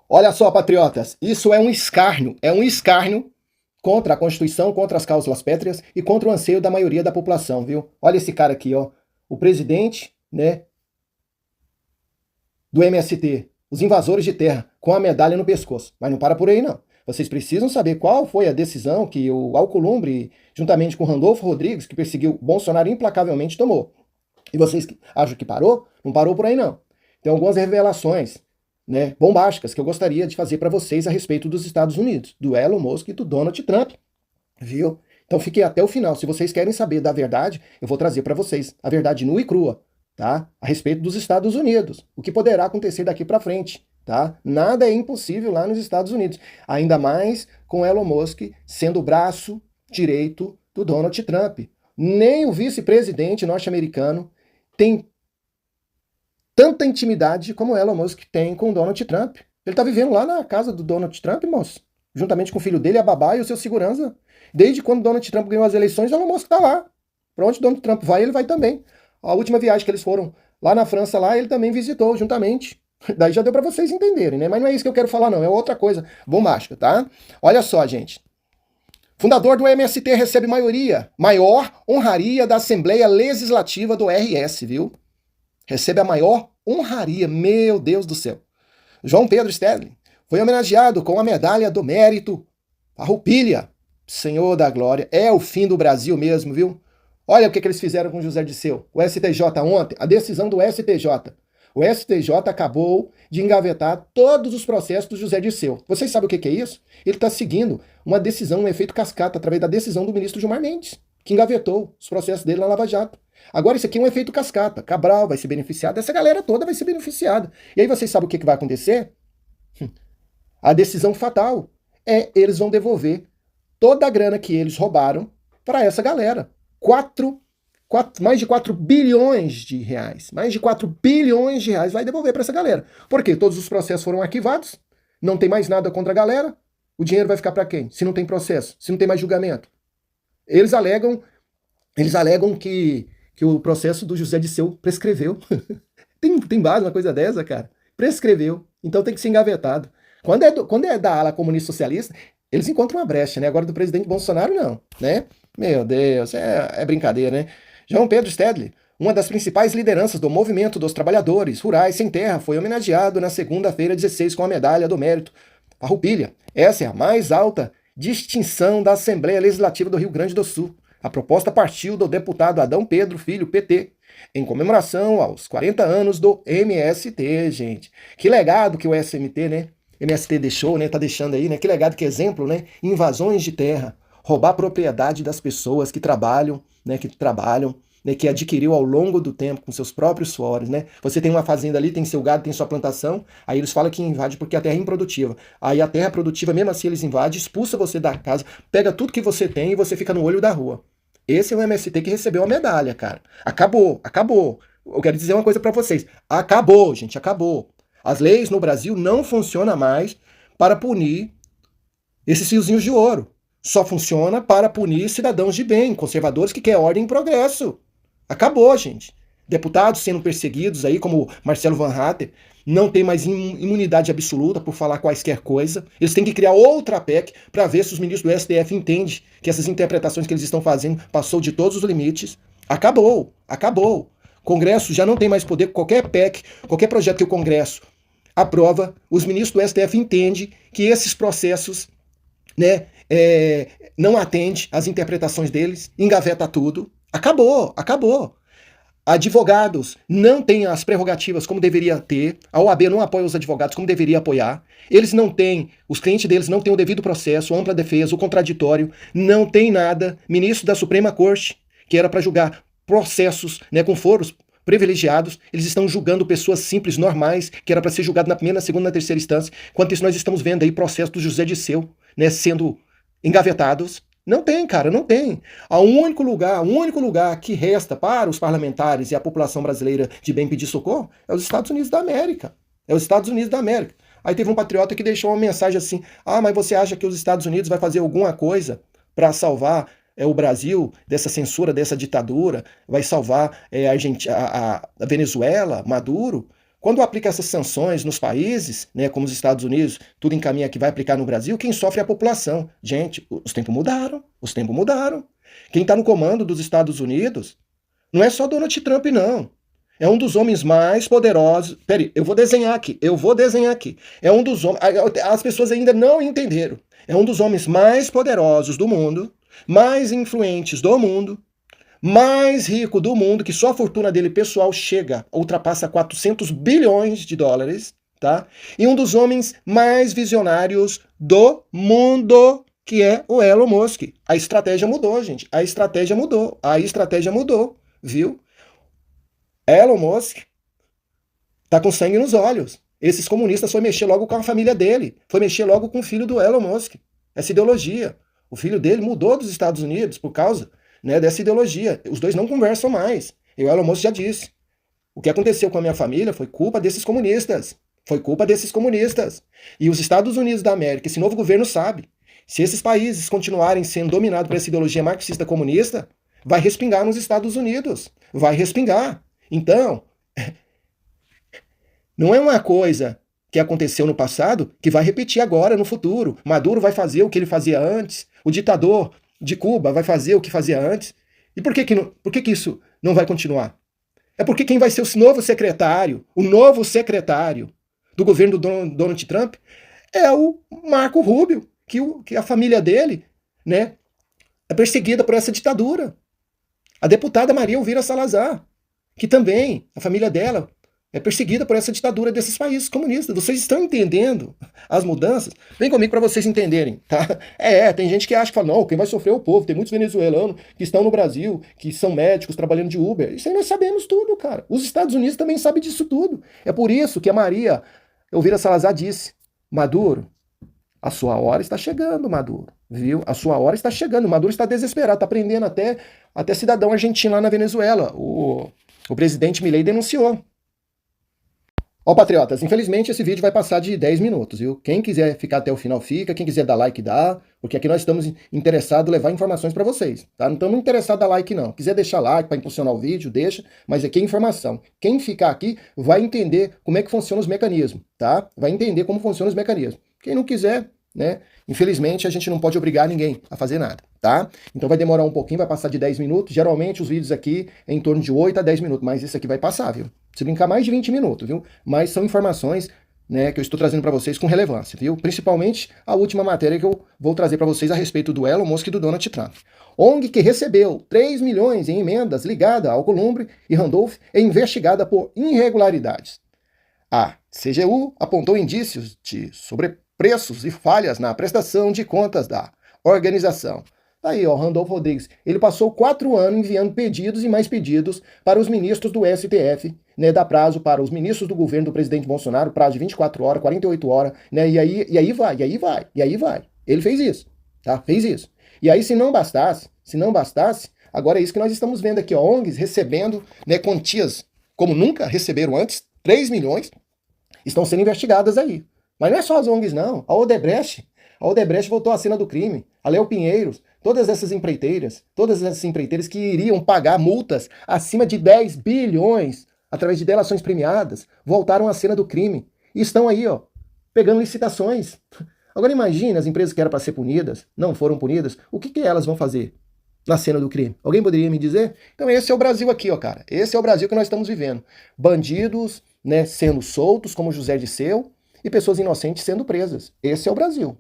Olha só, patriotas, isso é um escárnio contra a Constituição, contra as cláusulas pétreas e contra o anseio da maioria da população, viu? Olha esse cara aqui, ó, o presidente, né, do MST, os invasores de terra, com a medalha no pescoço. Mas não para por aí, não. Vocês precisam saber qual foi a decisão que o Alcolumbre, juntamente com Randolfo Rodrigues, que perseguiu Bolsonaro implacavelmente, tomou. E vocês acham que parou? Não parou por aí, não. Tem algumas revelações, né, bombásticas que eu gostaria de fazer para vocês a respeito dos Estados Unidos, do Elon Musk e do Donald Trump, viu? Então fiquem até o final. Se vocês querem saber da verdade, eu vou trazer para vocês a verdade nua e crua, tá? A respeito dos Estados Unidos, o que poderá acontecer daqui para frente, tá? Nada é impossível lá nos Estados Unidos, ainda mais com Elon Musk sendo o braço direito do Donald Trump. Nem o vice-presidente norte-americano tem tanta intimidade como Elon Musk tem com o Donald Trump. Ele tá vivendo lá na casa do Donald Trump, moço, juntamente com o filho dele, a babá e o seu segurança. Desde quando Donald Trump ganhou as eleições, Elon Musk tá lá. Pra onde Donald Trump vai, ele vai também. A última viagem que eles foram lá na França, lá, ele também visitou juntamente. Daí já deu pra vocês entenderem, né? Mas não é isso que eu quero falar, não. É outra coisa bombástica, tá? Olha só, gente. Fundador do MST recebe maior honraria da Assembleia Legislativa do RS, viu? Recebe a maior honraria, meu Deus do céu. João Pedro Stedley foi homenageado com a Medalha do Mérito, a Roupilha. Senhor da Glória, é o fim do Brasil mesmo, viu? Olha o que eles fizeram com José Dirceu. O STJ ontem, a decisão do STJ. O STJ acabou de engavetar todos os processos do José Dirceu. Vocês sabem o que é isso? Ele está seguindo uma decisão, um efeito cascata, através da decisão do ministro Gilmar Mendes, que engavetou os processos dele na Lava Jato. Agora isso aqui é um efeito cascata. Cabral vai ser beneficiado, essa galera toda vai ser beneficiada. E aí vocês sabem o que vai acontecer? A decisão fatal é eles vão devolver toda a grana que eles roubaram para essa galera. Mais de 4 bilhões de reais. Mais de 4 bilhões de reais vai devolver para essa galera. Por quê? Todos os processos foram arquivados, não tem mais nada contra a galera, o dinheiro vai ficar para quem? Se não tem processo, se não tem mais julgamento. Eles alegam que o processo do José Dirceu prescreveu. tem base uma coisa dessa, cara? Prescreveu. Então tem que ser engavetado. Quando é da ala comunista socialista, eles encontram uma brecha, né? Agora do presidente Bolsonaro, não, né? Meu Deus, é brincadeira, né? João Pedro Stedley, uma das principais lideranças do movimento dos trabalhadores rurais sem terra, foi homenageado na segunda-feira 16 com a Medalha do Mérito, a Roupilha. Essa é a mais alta distinção da Assembleia Legislativa do Rio Grande do Sul. A proposta partiu do deputado Adão Pedro Filho, PT, em comemoração aos 40 anos do MST, gente. Que legado que o SMT, né? MST deixou, né? Tá deixando aí, né? Que legado, que exemplo, né? Invasões de terra, roubar a propriedade das pessoas que trabalham, né? Que adquiriu ao longo do tempo com seus próprios suores, né? Você tem uma fazenda ali, tem seu gado, tem sua plantação, aí eles falam que invade porque a terra é improdutiva. Aí a terra é produtiva, mesmo assim eles invadem, expulsa você da casa, pega tudo que você tem e você fica no olho da rua. Esse é o MST que recebeu a medalha, cara. Acabou. Eu quero dizer uma coisa pra vocês. Acabou, gente, acabou. As leis no Brasil não funcionam mais para punir esses fiozinhos de ouro. Só funciona para punir cidadãos de bem, conservadores que querem ordem e progresso. Acabou, gente. Deputados sendo perseguidos aí, como Marcelo Van Hatten, não tem mais imunidade absoluta por falar quaisquer coisa. Eles têm que criar outra PEC para ver se os ministros do STF entendem que essas interpretações que eles estão fazendo passou de todos os limites. Acabou. O Congresso já não tem mais poder. Qualquer PEC, qualquer projeto que o Congresso aprova, os ministros do STF entendem que esses processos, né, não atendem às interpretações deles, engaveta tudo. Acabou. Advogados não têm as prerrogativas como deveria ter, a OAB não apoia os advogados como deveria apoiar, eles não têm, os clientes deles não têm o devido processo, ampla defesa, o contraditório, não tem nada. Ministro da Suprema Corte, que era para julgar processos, né, com foros privilegiados, eles estão julgando pessoas simples, normais, que era para ser julgado na primeira, na segunda, na terceira instância. Enquanto isso, nós estamos vendo aí processos do José Dirceu, né, sendo engavetados. Não tem, cara, não tem. O único lugar que resta para os parlamentares e a população brasileira de bem pedir socorro é os Estados Unidos da América. Aí teve um patriota que deixou uma mensagem assim: mas você acha que os Estados Unidos vai fazer alguma coisa para salvar o Brasil dessa censura, dessa ditadura? Vai salvar a Venezuela, Maduro? Quando aplica essas sanções nos países, né, como os Estados Unidos, tudo encaminha que vai aplicar no Brasil, quem sofre é a população. Gente, os tempos mudaram, os tempos mudaram. Quem está no comando dos Estados Unidos não é só Donald Trump, não. É um dos homens mais poderosos. Peraí, eu vou desenhar aqui. É um dos homens. As pessoas ainda não entenderam. É um dos homens mais poderosos do mundo, mais influentes do mundo, mais rico do mundo, que só a fortuna dele pessoal ultrapassa 400 bilhões de dólares, tá? E um dos homens mais visionários do mundo, que é o Elon Musk. A estratégia mudou, gente. A estratégia mudou, viu? Elon Musk tá com sangue nos olhos. Esses comunistas foi mexer logo com a família dele, foi mexer logo com o filho do Elon Musk. Essa ideologia. O filho dele mudou dos Estados Unidos por causa, né, dessa ideologia. Os dois não conversam mais. E o Elon Musk já disse. O que aconteceu com a minha família foi culpa desses comunistas. Foi culpa desses comunistas. E os Estados Unidos da América, esse novo governo sabe. Se esses países continuarem sendo dominados por essa ideologia marxista comunista, vai respingar nos Estados Unidos. Vai respingar. Então, não é uma coisa que aconteceu no passado que vai repetir agora, no futuro. Maduro vai fazer o que ele fazia antes, o ditador de Cuba vai fazer o que fazia antes. E por que isso não vai continuar? É porque quem vai ser o novo secretário do governo do Donald Trump é o Marco Rubio, que a família dele, né, é perseguida por essa ditadura. A deputada Maria Elvira Salazar, que também, a família dela, é perseguida por essa ditadura desses países comunistas. Vocês estão entendendo as mudanças? Vem comigo para vocês entenderem, tá? Tem gente que acha que fala, não, quem vai sofrer é o povo. Tem muitos venezuelanos que estão no Brasil, que são médicos, trabalhando de Uber. Isso aí nós sabemos tudo, cara. Os Estados Unidos também sabem disso tudo. É por isso que a Maria Elvira Salazar disse, Maduro, a sua hora está chegando, Maduro. Viu? A sua hora está chegando. Maduro está desesperado, está prendendo até cidadão argentino lá na Venezuela. O presidente Milei denunciou. Ó, patriotas, infelizmente esse vídeo vai passar de 10 minutos, viu? Quem quiser ficar até o final fica, quem quiser dar like dá, porque aqui nós estamos interessados em levar informações para vocês, tá? Não estamos interessados em dar like não. Quiser deixar like para impulsionar o vídeo, deixa, mas aqui é informação. Quem ficar aqui vai entender como é que funcionam os mecanismos, tá? Vai entender como funcionam os mecanismos. Quem não quiser, né? Infelizmente a gente não pode obrigar ninguém a fazer nada, tá? Então vai demorar um pouquinho, vai passar de 10 minutos. Geralmente os vídeos aqui é em torno de 8 a 10 minutos, mas esse aqui vai passar, viu? Se brincar mais de 20 minutos, viu? Mas são informações, né, que eu estou trazendo para vocês com relevância, viu? Principalmente a última matéria que eu vou trazer para vocês a respeito do Elon Musk e do Donald Trump. ONG que recebeu 3 milhões em emendas ligada ao Alcolumbre e Randolph é investigada por irregularidades. A CGU apontou indícios de sobrepreços e falhas na prestação de contas da organização. Tá aí, ó, Randolph Rodrigues. Ele passou 4 anos enviando pedidos e mais pedidos para os ministros do STF, né, dá prazo para os ministros do governo do presidente Bolsonaro, prazo de 24 horas, 48 horas, né, e aí vai. Ele fez isso, tá? Fez isso. E aí, se não bastasse, agora é isso que nós estamos vendo aqui, ó, ONGs recebendo, né, quantias como nunca receberam antes, 3 milhões, estão sendo investigadas aí. Mas não é só as ONGs, não. A Odebrecht voltou à cena do crime. A Léo Pinheiros, todas essas empreiteiras que iriam pagar multas acima de 10 bilhões através de delações premiadas, voltaram à cena do crime. E estão aí, ó, pegando licitações. Agora imagine as empresas que eram para ser punidas, não foram punidas, o que elas vão fazer na cena do crime? Alguém poderia me dizer? Então esse é o Brasil aqui, ó, cara. Esse é o Brasil que nós estamos vivendo. Bandidos, né, sendo soltos, como José Disseu, e pessoas inocentes sendo presas. Esse é o Brasil.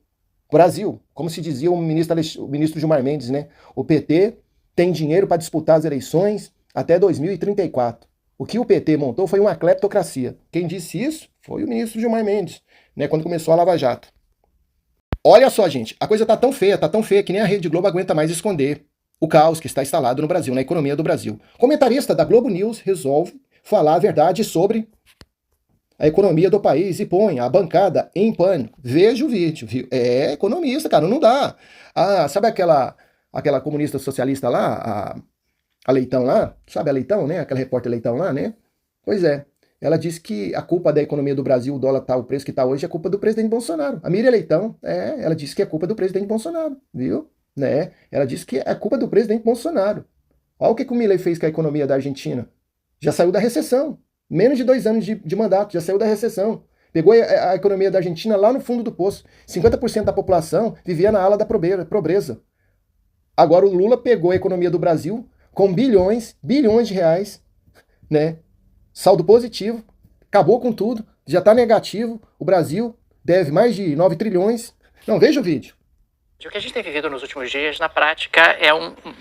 Brasil, como se dizia o ministro Gilmar Mendes, né? O PT tem dinheiro para disputar as eleições até 2034. O que o PT montou foi uma cleptocracia. Quem disse isso foi o ministro Gilmar Mendes, né? Quando começou a Lava Jato. Olha só, gente, a coisa tá tão feia que nem a Rede Globo aguenta mais esconder o caos que está instalado no Brasil, na economia do Brasil. Comentarista da Globo News resolve falar a verdade sobre a economia do país e põe a bancada em pânico. Veja o vídeo, viu? É economista, cara, não dá. Ah, sabe aquela comunista socialista lá, a Leitão lá? Sabe a Leitão, né? Aquela repórter Leitão lá, né? Pois é. Ela disse que a culpa da economia do Brasil, o dólar tá o preço que tá hoje, é culpa do presidente Bolsonaro. A Miriam Leitão, ela disse que é culpa do presidente Bolsonaro, viu? Né? Ela disse que é culpa do presidente Bolsonaro. Olha o que o Milei fez com a economia da Argentina. Já saiu da recessão. Menos de 2 anos de mandato, já saiu da recessão. Pegou a economia da Argentina lá no fundo do poço. 50% da população vivia na ala da pobreza. Agora o Lula pegou a economia do Brasil com bilhões de reais, né? Saldo positivo, acabou com tudo, já está negativo. O Brasil deve mais de 9 trilhões. Não, veja o vídeo. O que a gente tem vivido nos últimos dias, na prática,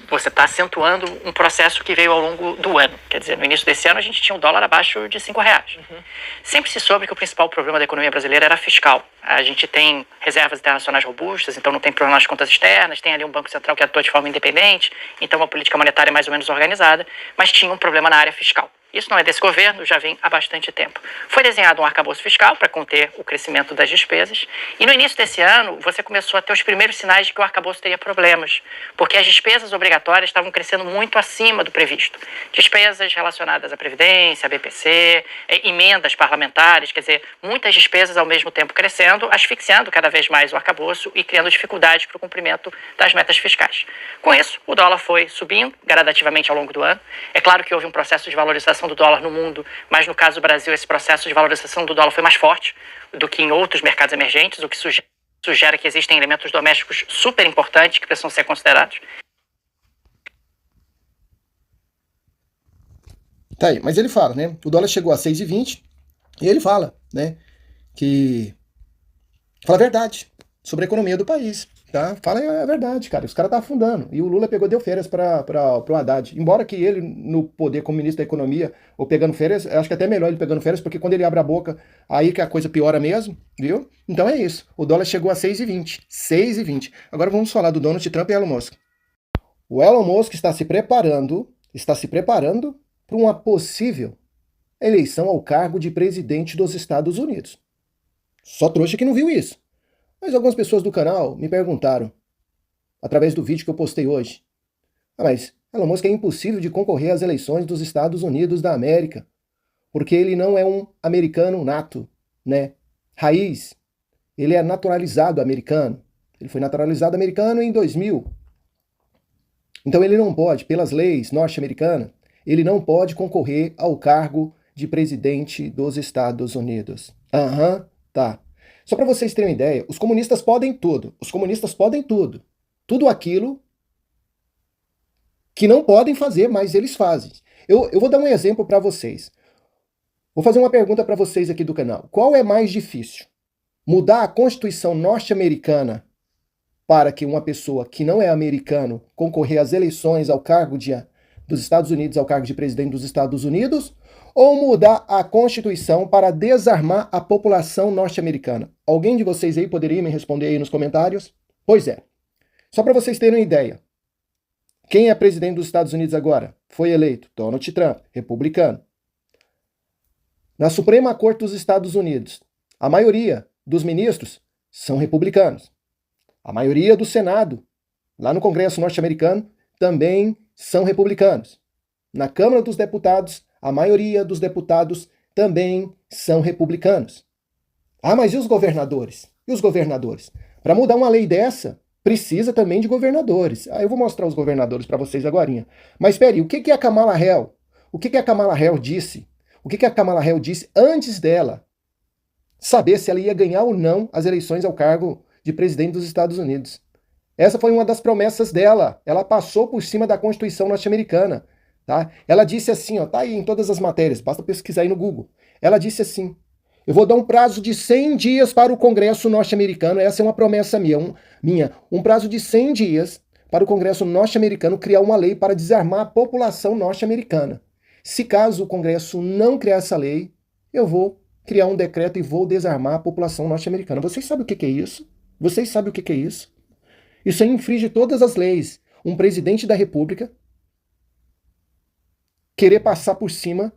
você está acentuando um processo que veio ao longo do ano. Quer dizer, no início desse ano a gente tinha um dólar abaixo de R$ 5. Sempre se soube que o principal problema da economia brasileira era fiscal. A gente tem reservas internacionais robustas, então não tem problema nas contas externas, tem ali um Banco Central que atua de forma independente, então uma política monetária mais ou menos organizada, mas tinha um problema na área fiscal. Isso não é desse governo, já vem há bastante tempo. Foi desenhado um arcabouço fiscal para conter o crescimento das despesas. E no início desse ano, você começou a ter os primeiros sinais de que o arcabouço teria problemas, porque as despesas obrigatórias estavam crescendo muito acima do previsto. Despesas relacionadas à Previdência, à BPC, emendas parlamentares, quer dizer, muitas despesas ao mesmo tempo crescendo, asfixiando cada vez mais o arcabouço e criando dificuldades para o cumprimento das metas fiscais. Com isso, o dólar foi subindo gradativamente ao longo do ano. É claro que houve um processo de valorização do dólar no mundo, mas no caso do Brasil esse processo de valorização do dólar foi mais forte do que em outros mercados emergentes, o que sugere que existem elementos domésticos super importantes que precisam ser considerados. Tá aí, mas ele fala, né? O dólar chegou a 6,20 e ele fala, né? Fala a verdade sobre a economia do país. Tá? Fala a verdade, cara. Os caras tá afundando. E o Lula deu férias para o Haddad. Embora que ele, no poder como ministro da Economia, ou pegando férias, eu acho que é até melhor ele pegando férias, porque quando ele abre a boca, aí que a coisa piora mesmo, viu? Então é isso. O dólar chegou a 6,20. 6,20. Agora vamos falar do Donald Trump e Elon Musk. O Elon Musk está se preparando para uma possível eleição ao cargo de presidente dos Estados Unidos. Só trouxa que não viu isso. Mas algumas pessoas do canal me perguntaram, através do vídeo que eu postei hoje, mas Elon Musk é impossível de concorrer às eleições dos Estados Unidos da América, porque ele não é um americano nato, né? Raiz. Ele é naturalizado americano. Ele foi naturalizado americano em 2000. Então ele não pode, pelas leis norte-americanas, ele não pode concorrer ao cargo de presidente dos Estados Unidos. Tá. Só para vocês terem uma ideia, os comunistas podem tudo. Os comunistas podem tudo. Tudo aquilo que não podem fazer, mas eles fazem. Eu vou dar um exemplo para vocês. Vou fazer uma pergunta para vocês aqui do canal. Qual é mais difícil? Mudar a Constituição norte-americana para que uma pessoa que não é americano concorrer às eleições ao cargo dos Estados Unidos, ao cargo de presidente dos Estados Unidos, ou mudar a Constituição para desarmar a população norte-americana? Alguém de vocês aí poderia me responder aí nos comentários? Pois é. Só para vocês terem uma ideia. Quem é presidente dos Estados Unidos agora? Foi eleito Donald Trump, republicano. Na Suprema Corte dos Estados Unidos, a maioria dos ministros são republicanos. A maioria do Senado, lá no Congresso norte-americano, também são republicanos. Na Câmara dos Deputados, a maioria dos deputados também são republicanos. Ah, mas e os governadores? E os governadores? Para mudar uma lei dessa, precisa também de governadores. Eu vou mostrar os governadores para vocês agora. Mas espere aí, o que a Kamala Harris? O que a Kamala Harris disse? O que a Kamala Harris disse antes dela saber se ela ia ganhar ou não as eleições ao cargo de presidente dos Estados Unidos? Essa foi uma das promessas dela. Ela passou por cima da Constituição norte-americana. Tá? Ela disse assim, ó, tá aí em todas as matérias, basta pesquisar aí no Google. Ela disse assim: eu vou dar um prazo de 100 dias para o Congresso norte-americano, essa é uma promessa minha, um prazo de 100 dias para o Congresso norte-americano criar uma lei para desarmar a população norte-americana. Se caso o Congresso não criar essa lei, eu vou criar um decreto e vou desarmar a população norte-americana. Vocês sabem o que é isso? Vocês sabem o que é isso? Isso aí infringe todas as leis. Um presidente da República querer passar por cima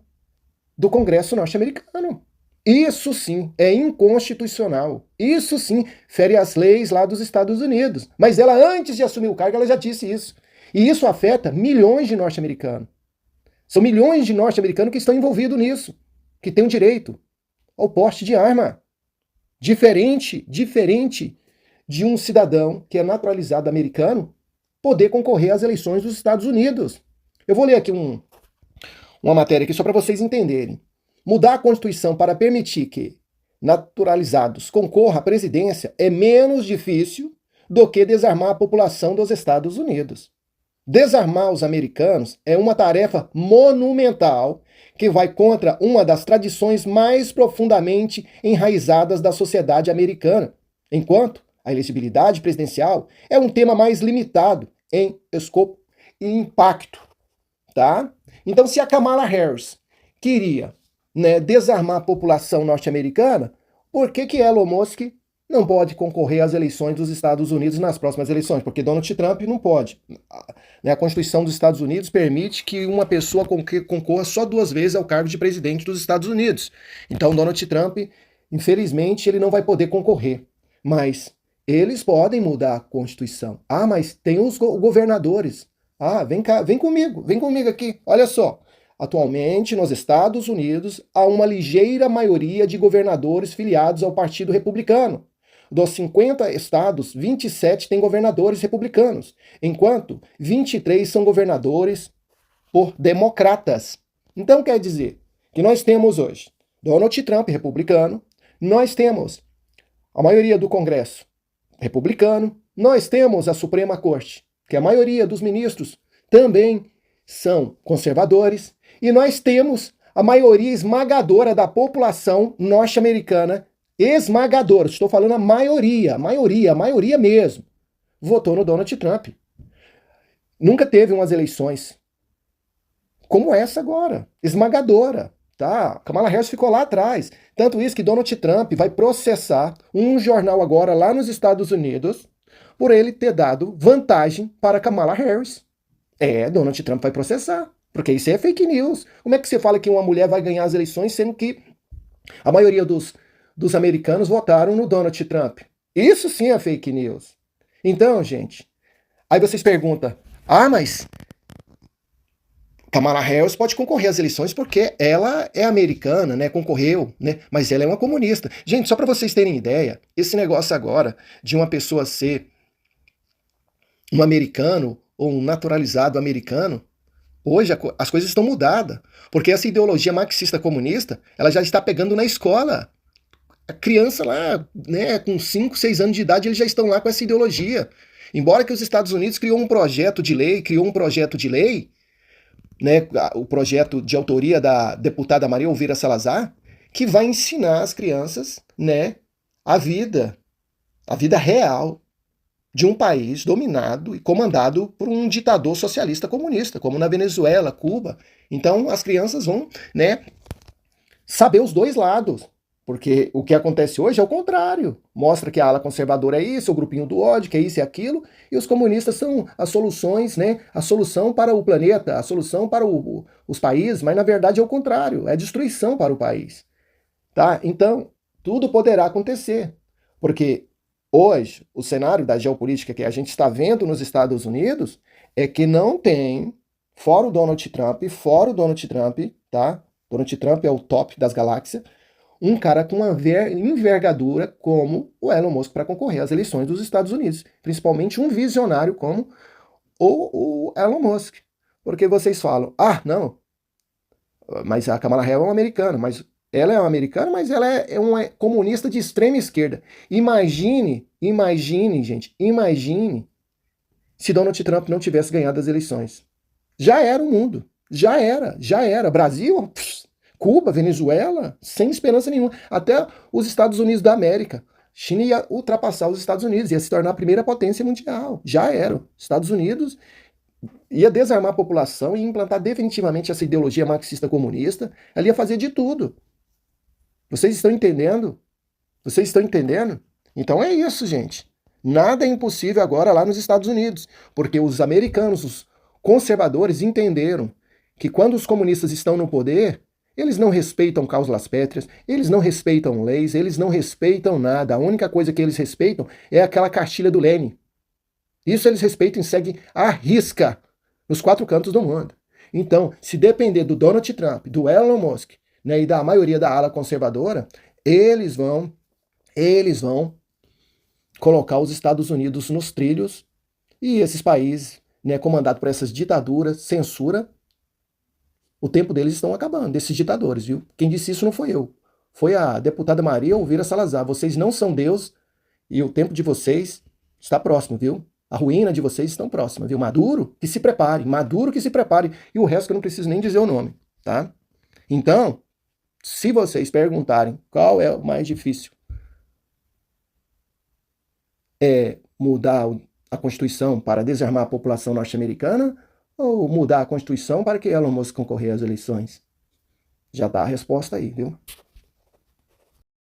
do Congresso norte-americano. Isso sim é inconstitucional. Isso sim fere as leis lá dos Estados Unidos. Mas ela, antes de assumir o cargo, ela já disse isso. E isso afeta milhões de norte-americanos. São milhões de norte-americanos que estão envolvidos nisso, que têm o direito ao porte de arma. Diferente de um cidadão que é naturalizado americano poder concorrer às eleições dos Estados Unidos. Eu vou ler aqui uma matéria aqui só para vocês entenderem. Mudar a Constituição para permitir que naturalizados concorram à presidência é menos difícil do que desarmar a população dos Estados Unidos. Desarmar os americanos é uma tarefa monumental que vai contra uma das tradições mais profundamente enraizadas da sociedade americana, enquanto a elegibilidade presidencial é um tema mais limitado em escopo e impacto, tá? Então, se a Kamala Harris queria, né, desarmar a população norte-americana, por que Elon Musk não pode concorrer às eleições dos Estados Unidos nas próximas eleições? Porque Donald Trump não pode. A Constituição dos Estados Unidos permite que uma pessoa concorra só 2 vezes ao cargo de presidente dos Estados Unidos. Então, Donald Trump, infelizmente, ele não vai poder concorrer. Mas eles podem mudar a Constituição. Ah, mas tem os governadores. Ah, vem cá, vem comigo aqui. Olha só. Atualmente, nos Estados Unidos, há uma ligeira maioria de governadores filiados ao Partido Republicano. Dos 50 estados, 27 têm governadores republicanos, enquanto 23 são governadores por democratas. Então quer dizer que nós temos hoje Donald Trump republicano, nós temos a maioria do Congresso republicano, nós temos a Suprema Corte, que a maioria dos ministros também são conservadores, e nós temos a maioria esmagadora da população norte-americana, esmagadora, estou falando a maioria mesmo, votou no Donald Trump. Nunca teve umas eleições como essa agora, esmagadora, tá? Kamala Harris ficou lá atrás. Tanto isso que Donald Trump vai processar um jornal agora lá nos Estados Unidos por ele ter dado vantagem para Kamala Harris. Donald Trump vai processar, porque isso é fake news. Como é que você fala que uma mulher vai ganhar as eleições sendo que a maioria dos americanos votaram no Donald Trump? Isso sim é fake news. Então, gente, aí vocês perguntam, mas Kamala Harris pode concorrer às eleições porque ela é americana, né? Concorreu, né? Mas ela é uma comunista. Gente, só para vocês terem ideia, esse negócio agora de uma pessoa ser um americano ou um naturalizado americano, hoje as coisas estão mudadas, porque essa ideologia marxista-comunista, ela já está pegando na escola. A criança lá, né, com 5, 6 anos de idade, eles já estão lá com essa ideologia. Embora que os Estados Unidos criou um projeto de lei, né, o projeto de autoria da deputada Maria Elvira Salazar, que vai ensinar as crianças, né, a vida real de um país dominado e comandado por um ditador socialista comunista, como na Venezuela, Cuba. Então as crianças vão, né, saber os dois lados, porque o que acontece hoje é o contrário. Mostra que a ala conservadora é isso, o grupinho do ódio, que é isso e aquilo, e os comunistas são as soluções, né, a solução para o planeta, a solução para os países, mas na verdade é o contrário, é a destruição para o país. Tá? Então, tudo poderá acontecer, porque hoje, o cenário da geopolítica que a gente está vendo nos Estados Unidos é que não tem, fora o Donald Trump, tá? Donald Trump é o top das galáxias, um cara com uma envergadura como o Elon Musk para concorrer às eleições dos Estados Unidos. Principalmente um visionário como o Elon Musk. Porque vocês falam, não, mas a Kamala Harris é uma americana, mas ela é uma americana, mas ela é uma comunista de extrema esquerda. Imagine, gente, se Donald Trump não tivesse ganhado as eleições. Já era o mundo, já era. Brasil, Cuba, Venezuela, sem esperança nenhuma. Até os Estados Unidos da América. China ia ultrapassar os Estados Unidos, ia se tornar a primeira potência mundial. Já era. Estados Unidos ia desarmar a população e implantar definitivamente essa ideologia marxista-comunista. Ela ia fazer de tudo. Vocês estão entendendo? Então é isso, gente. Nada é impossível agora lá nos Estados Unidos, porque os americanos, os conservadores, entenderam que quando os comunistas estão no poder, eles não respeitam cláusulas pétreas, eles não respeitam leis, eles não respeitam nada. A única coisa que eles respeitam é aquela cartilha do Lenin. Isso eles respeitam e seguem à risca nos 4 cantos do mundo. Então, se depender do Donald Trump, do Elon Musk, né, e da maioria da ala conservadora, eles vão colocar os Estados Unidos nos trilhos e esses países, né, comandados por essas ditaduras, censura, O tempo deles estão acabando, desses ditadores, viu? Quem disse isso não foi eu. Foi a deputada Maria Elvira Salazar. Vocês não são Deus e o tempo de vocês está próximo, viu? A ruína de vocês está próxima, viu? Maduro, que se prepare. Maduro, que se prepare. E o resto que eu não preciso nem dizer o nome, tá? Então, se vocês perguntarem qual é o mais difícil, é mudar a Constituição para desarmar a população norte-americana ou mudar a Constituição para que Elon Musk concorra às eleições? Já dá a resposta aí, viu?